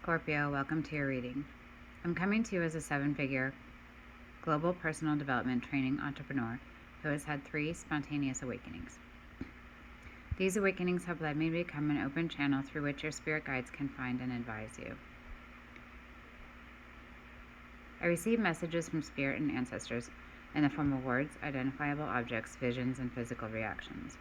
Scorpio, welcome to your reading. I'm coming to you as a 7-figure global personal development training entrepreneur who has had 3 spontaneous awakenings. These awakenings have led me to become an open channel through which your spirit guides can find and advise you. I receive messages from spirit and ancestors in the form of words, identifiable objects, visions, and physical reactions.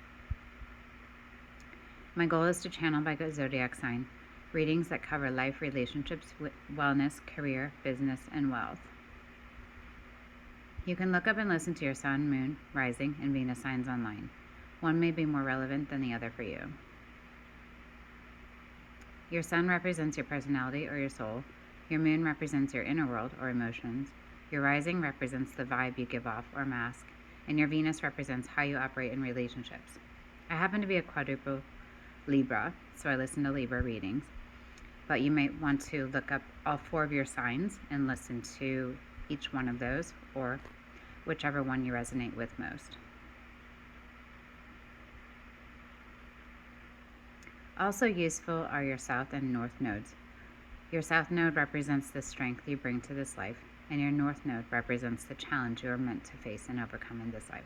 My goal is to channel by zodiac sign readings that cover life, relationships, wellness, career, business, and wealth. You can look up and listen to your sun, moon, rising, and Venus signs online. One may be more relevant than the other for you. Your sun represents your personality or your soul. Your moon represents your inner world or emotions. Your rising represents the vibe you give off or mask. And your Venus represents how you operate in relationships. I happen to be a quadruple Libra, so I listen to Libra readings. But you might want to look up all 4 of your signs and listen to each one of those, or whichever one you resonate with most. Also useful are your south and north nodes. Your south node represents the strength you bring to this life, and your north node represents the challenge you are meant to face and overcome in this life.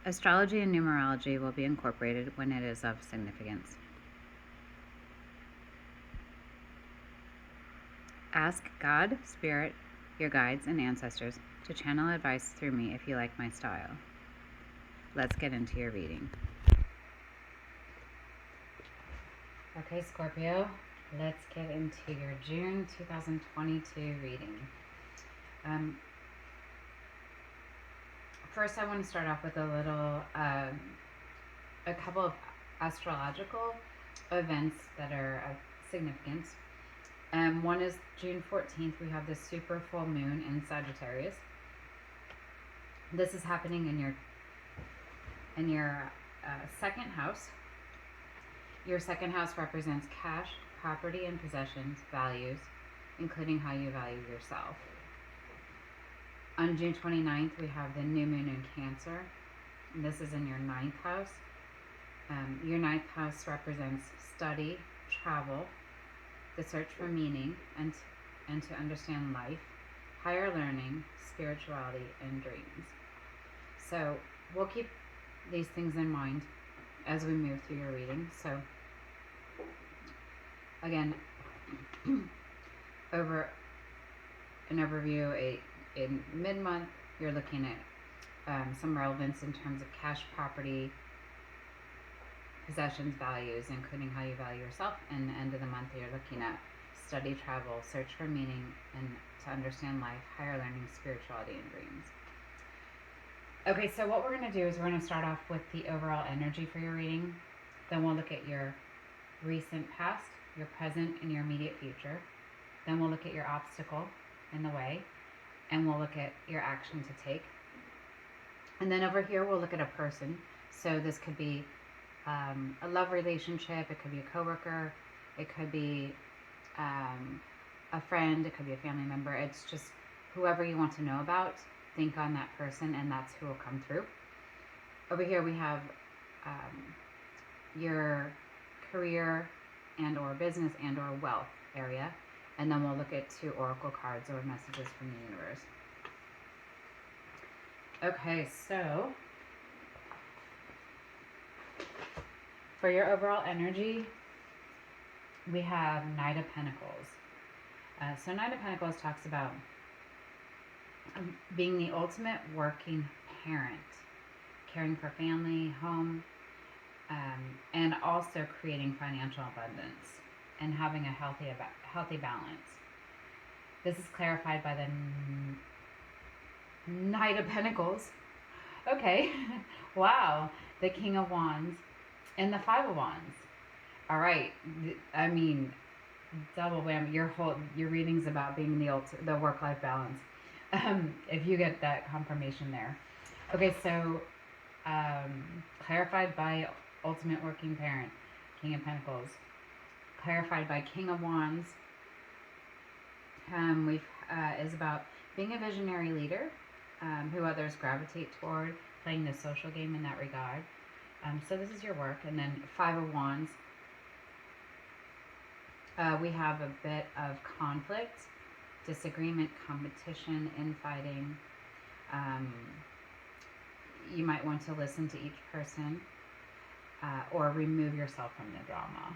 Astrology and numerology will be incorporated when it is of significance. Ask God, Spirit, your guides, and ancestors to channel advice through me if you like my style. Let's get into your reading. Okay, Scorpio, let's get into your June 2022 reading. First, I want to start off with a couple of astrological events that are of significance. One is June 14th. We have the super full moon in Sagittarius. This is happening in your second house. Your second house represents cash, property, and possessions, values, including how you value yourself. On June 29th, we have the new moon in Cancer. And this is in your 9th house. Your 9th house represents study, travel, the search for meaning, and to understand life, higher learning, spirituality, and dreams. So we'll keep these things in mind as we move through your reading. So again, over an overview, in mid-month, you're looking at some relevance in terms of cash, property, possessions, values, including how you value yourself. And the end of the month, you're looking at study, travel, search for meaning, and to understand life, higher learning, spirituality, and dreams. Okay, so what we're going to do is we're going to start off with the overall energy for your reading. Then we'll look at your recent past, your present, and your immediate future. Then we'll look at your obstacle in the way, and we'll look at your action to take. And then over here, we'll look at a person. So this could be a love relationship, it could be a coworker, it could be a friend, it could be a family member. It's just whoever you want to know about, think on that person, and that's who will come through. Over here we have your career and or business and or wealth area, and then we'll look at 2 oracle cards or messages from the universe. Okay, so for your overall energy, we have Knight of Pentacles. So Knight of Pentacles talks about being the ultimate working parent, caring for family, home, and also creating financial abundance and having a healthy balance. This is clarified by the Knight of Pentacles. Okay, wow, the King of Wands and the 5 of Wands. All right, I mean, double whammy. Your reading's about being the work-life balance. If you get that confirmation there. Okay, so clarified by ultimate working parent, King of Pentacles. Clarified by King of Wands. Is about being a visionary leader who others gravitate toward, playing the social game in that regard. So this is your work. And then 5 of Wands We have a bit of conflict, disagreement, competition, infighting. Um, you might want to listen to each person or remove yourself from the drama.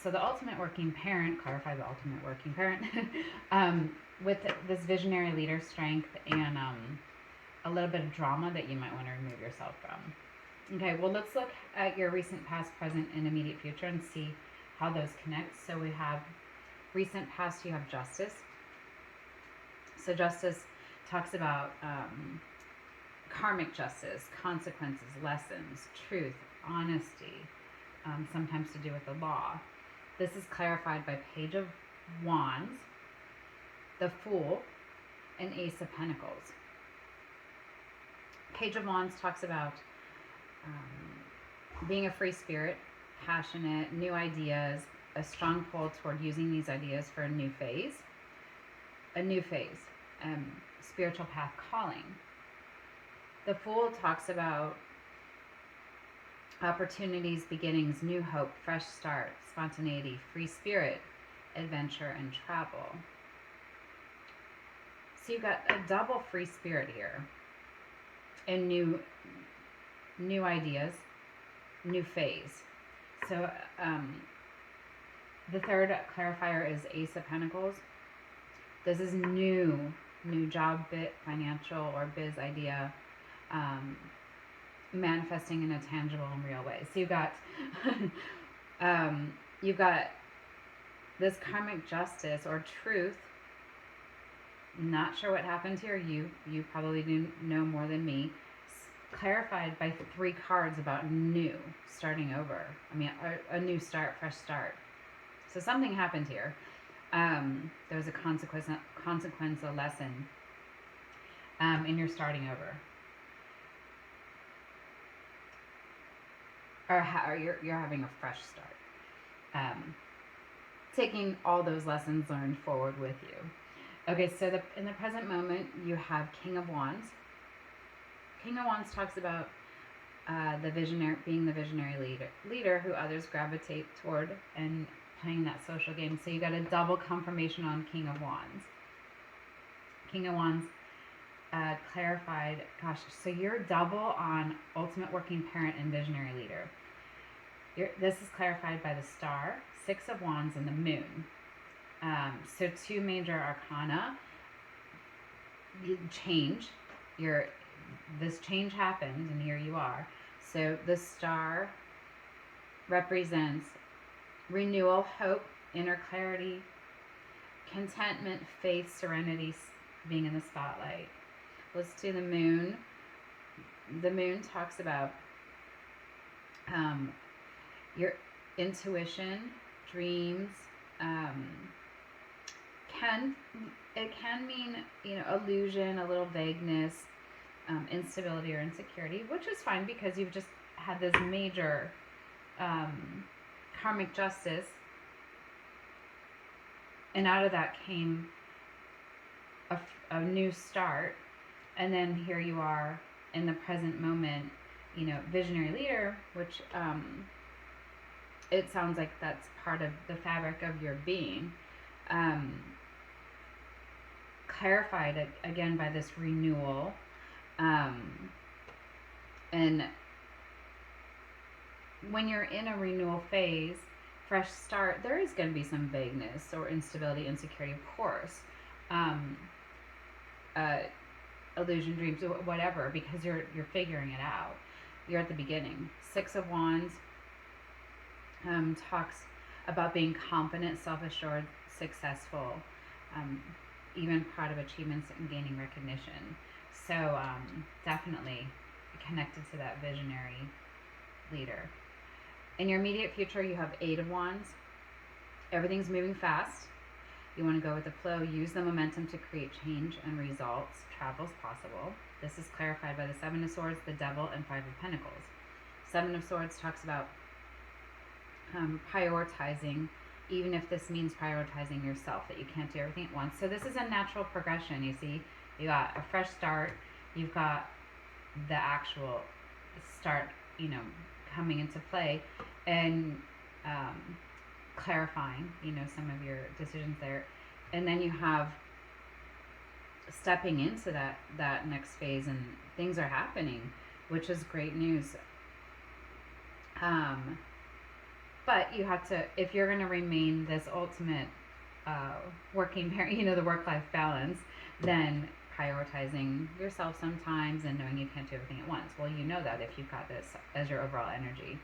So the ultimate working parent, clarify the ultimate working parent, with this visionary leader strength and a little bit of drama that you might want to remove yourself from. Okay, well, let's look at your recent, past, present, and immediate future and see how those connect. So we have recent past, you have justice. So justice talks about karmic justice, consequences, lessons, truth, honesty, sometimes to do with the law. This is clarified by Page of Wands, the Fool, and Ace of Pentacles. Page of Wands talks about being a free spirit, passionate, new ideas, a strong pull toward using these ideas for a new phase, spiritual path calling. The Fool talks about opportunities, beginnings, new hope, fresh start, spontaneity, free spirit, adventure, and travel. So you've got a double free spirit here, and new ideas, new phase. So the third clarifier is Ace of Pentacles. This is new job, bit, financial, or biz idea, manifesting in a tangible and real way. So you've got this karmic justice or truth. Not sure what happened here. You probably do know more than me. Clarified by 3 cards about new, starting over. I mean, a new start, fresh start. So something happened here. There's a consequence, a lesson, and you're starting over. Or you're having a fresh start. Taking all those lessons learned forward with you. Okay, so in the present moment, you have King of Wands. King of Wands talks about being the visionary leader who others gravitate toward and playing that social game. So you got a double confirmation on King of Wands. King of Wands clarified, gosh, so you're double on ultimate working parent and visionary leader. This is clarified by the Star, 6 of Wands, and the Moon. So 2 major arcana. This change happened, and here you are. So the Star represents renewal, hope, inner clarity, contentment, faith, serenity, being in the spotlight. Let's do the Moon. The Moon talks about your intuition, dreams. It can mean, illusion, a little vagueness, instability or insecurity, which is fine because you've just had this major karmic justice, and out of that came a new start, and then here you are in the present moment, visionary leader, which it sounds like that's part of the fabric of your being, clarified again by this renewal, and when you're in a renewal phase, fresh start, there is going to be some vagueness or instability, insecurity, of course, illusion, dreams, whatever, because you're figuring it out. You're at the beginning. 6 of Wands talks about being confident, self-assured, successful, even proud of achievements and gaining recognition. So definitely connected to that visionary leader. In your immediate future, you have 8 of Wands. Everything's moving fast. You want to go with the flow. Use the momentum to create change and results. Travel's possible. This is clarified by the 7 of Swords, the Devil, and 5 of Pentacles. 7 of Swords talks about prioritizing, even if this means prioritizing yourself, that you can't do everything at once. So this is a natural progression, you see. You got a fresh start. You've got the actual start, coming into play. And clarifying, some of your decisions there. And then you have stepping into that next phase, and things are happening, which is great news. But you have to, if you're going to remain this ultimate working parent, the work-life balance, then prioritizing yourself sometimes and knowing you can't do everything at once. Well, you know that if you've got this as your overall energy.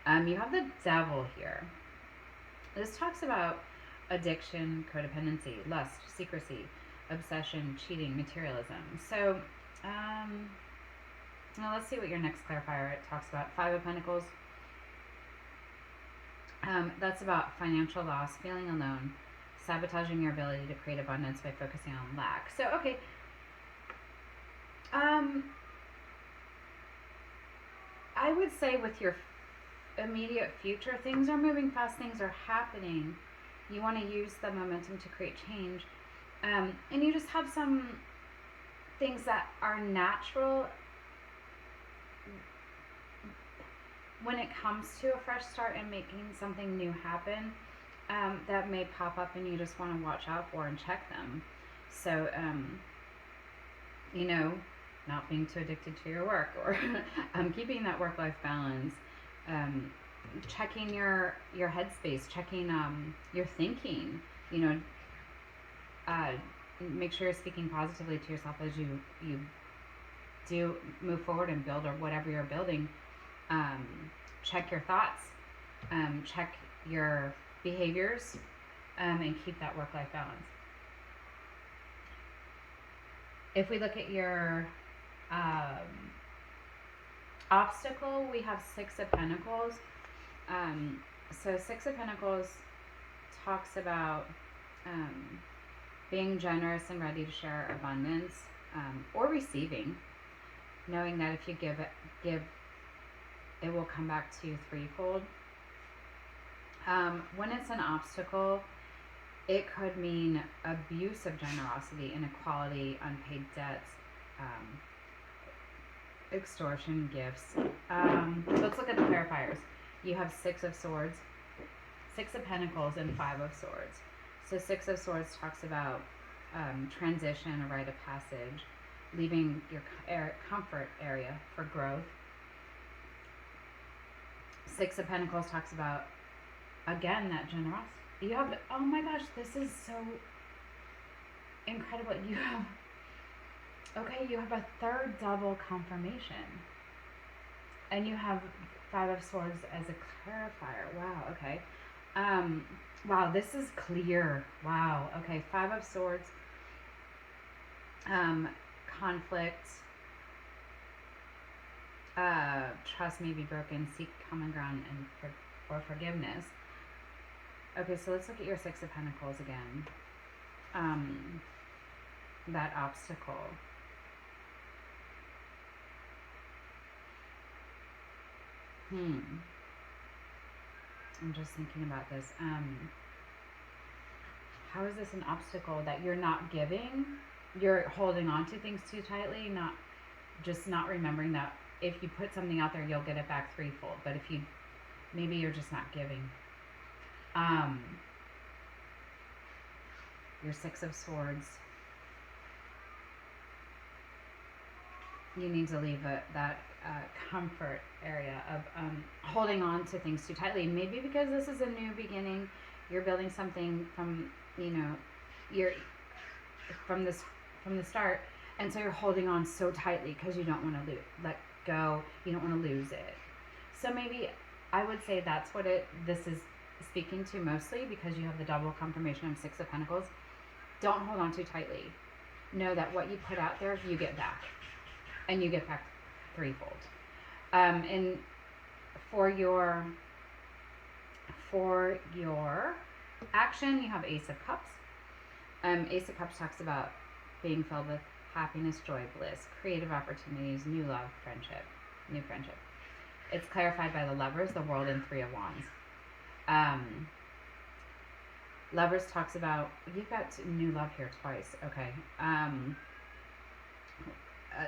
You have the devil here. This talks about addiction, codependency, lust, secrecy, obsession, cheating, materialism. So, now let's see what your next clarifier talks about. Five of Pentacles. That's about financial loss, feeling alone, sabotaging your ability to create abundance by focusing on lack. So, okay. I would say with your immediate future, things are moving fast, things are happening. You want to use the momentum to create change. And you just have some things that are natural when it comes to a fresh start and making something new happen, that may pop up, and you just want to watch out for and check them. So, not being too addicted to your work, or keeping that work-life balance, checking your headspace, checking your thinking, make sure you're speaking positively to yourself as you do move forward and build, or whatever you're building. Check your thoughts, check your behaviors, and keep that work-life balance. If we look at your obstacle, we have Six of Pentacles. So Six of Pentacles talks about being generous and ready to share abundance, or receiving, knowing that if you give, it will come back to you threefold. When it's an obstacle, it could mean abuse of generosity, inequality, unpaid debts, extortion, gifts. Let's look at the clarifiers. You have Six of Swords, Six of Pentacles, and Five of Swords. So Six of Swords talks about transition, a rite of passage, leaving your comfort area for growth. Six of Pentacles talks about, again, that generosity. You have, oh my gosh, this is so incredible. You have a third double confirmation. And you have Five of Swords as a clarifier. Wow, okay. Wow, this is clear. Wow, okay. Five of Swords, conflict, trust may be broken, seek common ground, or forgiveness. Okay, so let's look at your Six of Pentacles again. That obstacle. I'm just thinking about this. How is this an obstacle that you're not giving? You're holding on to things too tightly, not remembering that if you put something out there, you'll get it back threefold. But if maybe you're just not giving. Your Six of Swords. You need to leave that comfort area of holding on to things too tightly. Maybe because this is a new beginning, you're building something from you're from the start, and so you're holding on so tightly because you don't want to let go. You don't want to lose it. So maybe I would say that's what this is speaking to mostly, because you have the double confirmation of Six of Pentacles. Don't hold on too tightly. Know that what you put out there, you get back. And you get back threefold. And for your action, you have Ace of Cups. Ace of Cups talks about being filled with happiness, joy, bliss, creative opportunities, new love, new friendship. It's clarified by the Lovers, the World, and Three of Wands. Lovers talks about, you've got new love here twice. Okay.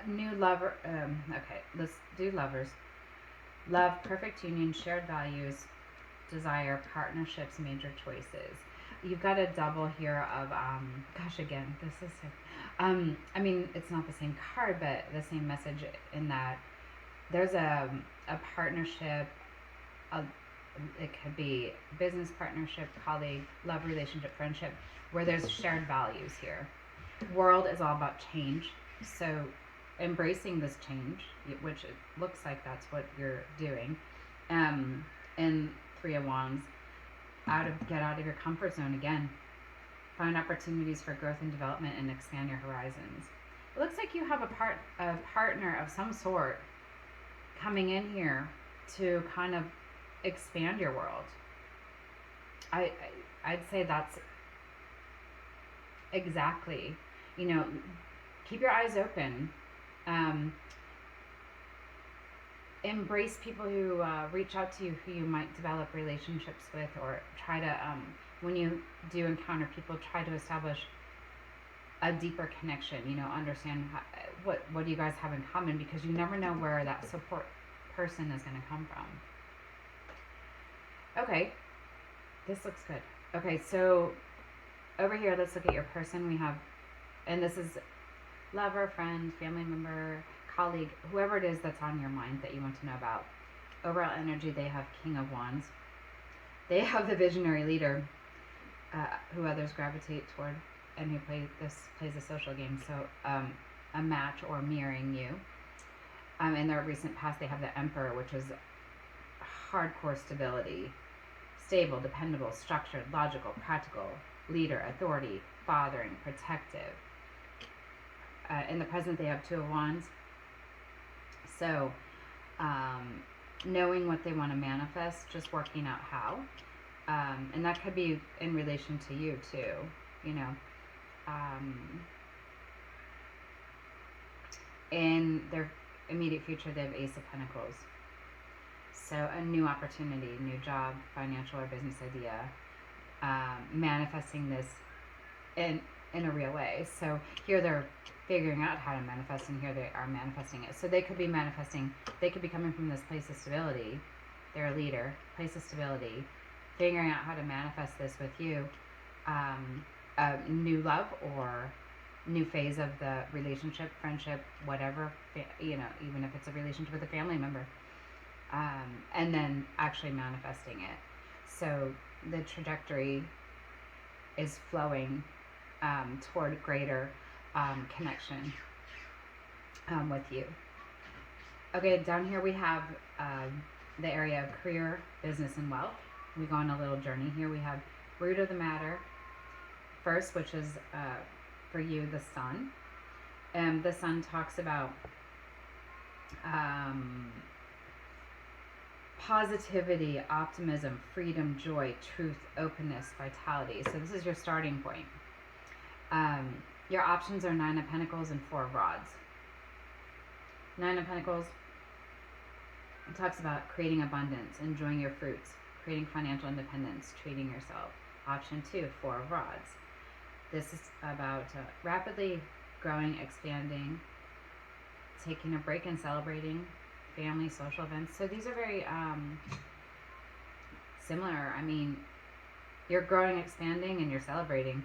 New lover. Okay, let's do Lovers. Love, perfect union, shared values, desire, partnerships, major choices. You've got a double here of, gosh, again, this is, I mean, it's not the same card, but the same message in that there's a partnership, a, it could be business partnership, colleague, love relationship, friendship, where there's shared values here. World is all about change, so embracing this change, which it looks like that's what you're doing. And Three of Wands, get out of your comfort zone again. Find opportunities for growth and development and expand your horizons. It looks like you have a partner of some sort coming in here to kind of expand your world. I'd say that's exactly, you know, keep your eyes open. Embrace people who reach out to you, who you might develop relationships with, or try to, when you do encounter people, try to establish a deeper connection, you know, understand what you guys have in common, because you never know where that support person is going to come from. Okay, this looks good. Okay, so over here, let's look at your person. We have, and this is lover, friend, family member, colleague, whoever it is that's on your mind that you want to know about. Overall energy, they have King of Wands. They have the visionary leader, who others gravitate toward, and who plays a social game. So a match or mirroring you. In their recent past, they have the Emperor, which is hardcore stability, stable, dependable, structured, logical, practical, leader, authority, fathering, protective. In the present, they have Two of Wands. So, knowing what they want to manifest, just working out how. And that could be in relation to you too, you know. In their immediate future, they have Ace of Pentacles. So a new opportunity, new job, financial or business idea, manifesting this in a real way. So here they're figuring out how to manifest, and here they are manifesting it. So they could be manifesting, they could be coming from this place of stability. They're a leader, place of stability, figuring out how to manifest this with you, a new love or new phase of the relationship, friendship, whatever, you know, even if it's a relationship with a family member, and then actually manifesting it. So the trajectory is flowing toward greater connection with you. Okay, down here we have the area of career, business, and wealth. We go on a little journey here. We have root of the matter first, which is for you, the sun. The sun talks about positivity, optimism, freedom, joy, truth, openness, vitality. So this is your starting point. Your options are Nine of Pentacles and Four of Rods. Nine of Pentacles talks about creating abundance, enjoying your fruits, creating financial independence, treating yourself. Option 2, Four of Rods. This is about rapidly growing, expanding, taking a break and celebrating, family, social events. So these are very similar. I mean, you're growing, expanding, and you're celebrating.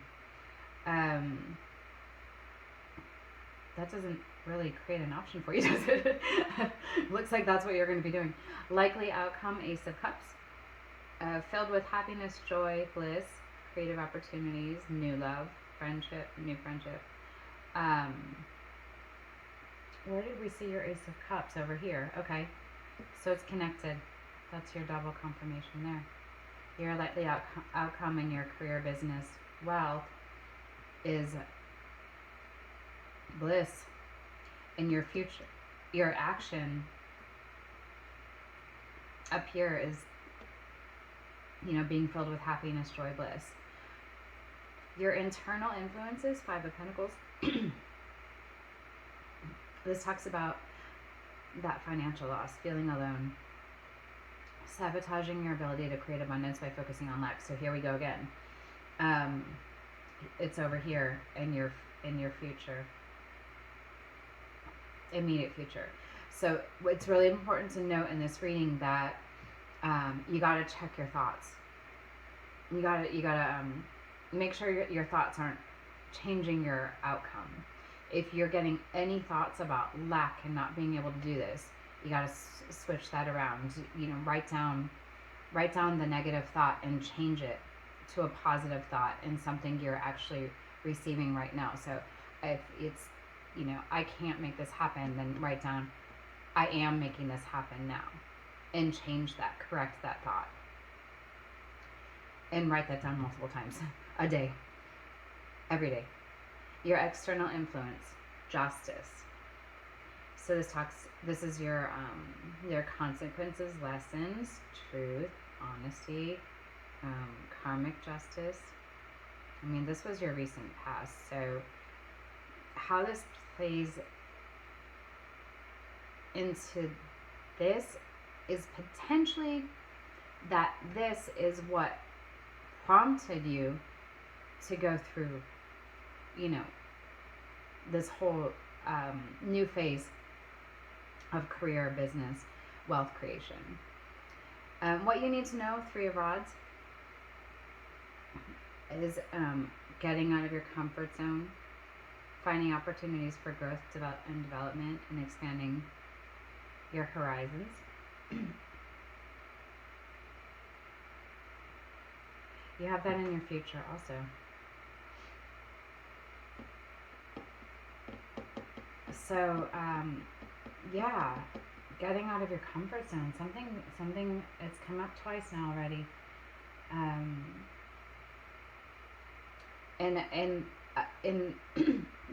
That doesn't really create an option for you, does it? Looks like that's what you're going to be doing. Likely outcome, Ace of Cups. Filled with happiness, joy, bliss, creative opportunities, new love, friendship, new friendship. Where did we see your Ace of Cups? Over here. Okay. So it's connected. That's your double confirmation there. Your likely outcome in your career, business, wealth is bliss. In your future, your action up here is, you know, being filled with happiness, joy, bliss. Your internal influences, Five of Pentacles. This talks about that financial loss, feeling alone, sabotaging your ability to create abundance by focusing on lack. So here we go again. It's over here in your future, immediate future. So it's really important to note in this reading that You got to check your thoughts. You got to make sure your thoughts aren't changing your outcome. If you're getting any thoughts about lack and not being able to do this, you got to switch that around. Write down the negative thought and change it to a positive thought and something you're actually receiving right now. So if it's, I can't make this happen, then write down, I am making this happen now, and change that, correct that thought, and write that down multiple times a day, every day. Your external influence, justice. So this is your consequences, lessons, truth, honesty, karmic justice. I mean, this was your recent past. So how this plays into this is potentially that this is what prompted you to go through, this whole new phase of career, business, wealth creation. What you need to know, Three of Rods, is getting out of your comfort zone, finding opportunities for growth and development, and expanding your horizons. You have that in your future also. So, yeah, getting out of your comfort zone. Something. It's come up twice now already. And in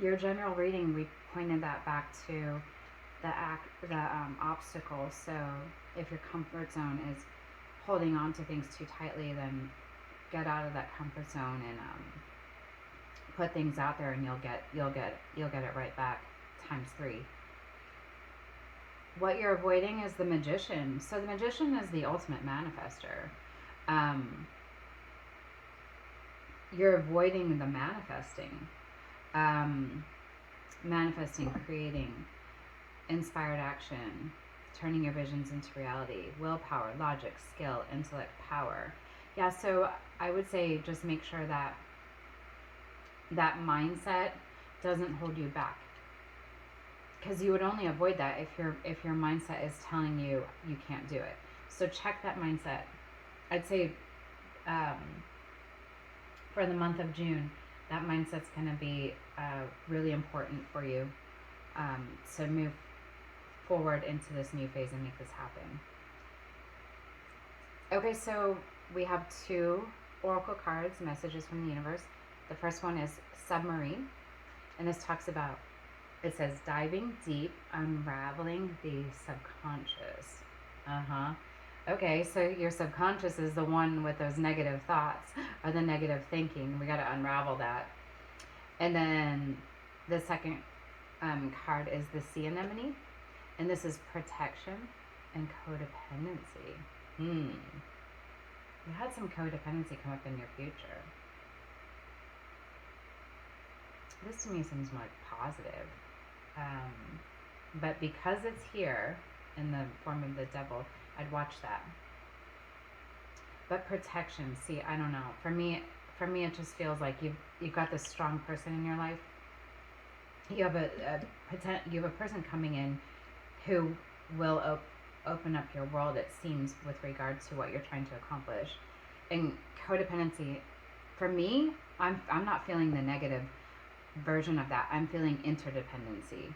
your general reading, we pointed that back to the obstacle. So, if your comfort zone is holding on to things too tightly, then get out of that comfort zone and put things out there, and you'll get it right back times 3. What you're avoiding is the Magician. So the Magician is the ultimate manifester. You're avoiding the manifesting. Manifesting, creating, inspired action, turning your visions into reality, willpower, logic, skill, intellect, power. Yeah, so I would say just make sure that mindset doesn't hold you back, because you would only avoid that if your mindset is telling you you can't do it. So check that mindset. I'd say for the month of June, that mindset's going to be really important for you to move forward into this new phase and make this happen. Okay, so we have 2 oracle cards, messages from the universe. The first one is Submarine, and this talks about, it says, diving deep, unraveling the subconscious. Okay, so your subconscious is the one with those negative thoughts or the negative thinking. We got to unravel that. And then the second card is the Sea Anemone, and this is protection and codependency. You had some codependency come up in your future. This to me seems more positive. But because it's here in the form of the devil, I'd watch that. But protection, see, I don't know. For me, it just feels like you've got this strong person in your life. You have a person coming in who will open up your world, it seems, with regard to what you're trying to accomplish. And codependency, for me, I'm not feeling the negative version of that. I'm feeling interdependency.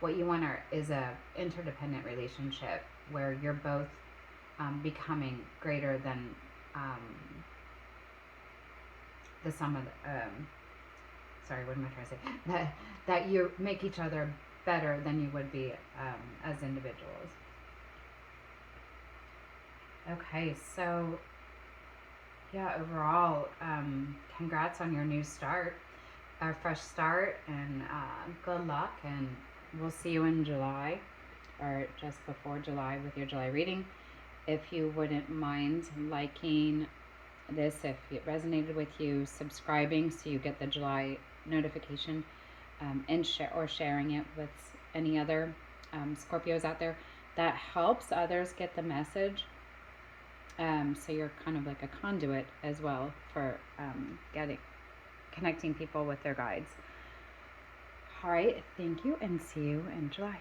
What you want is a interdependent relationship where you're both becoming greater than the sum of sorry, what am I trying to say? That you make each other better than you would be as individuals. Okay, so yeah, overall, congrats on your new start, a fresh start, and good luck, and we'll see you in July, or just before July, with your July reading. If you wouldn't mind liking this, if it resonated with you, subscribing so you get the July notification, and sharing it with any other Scorpios out there. That helps others get the message. So you're kind of like a conduit as well for connecting people with their guides. All right, thank you, and see you in July.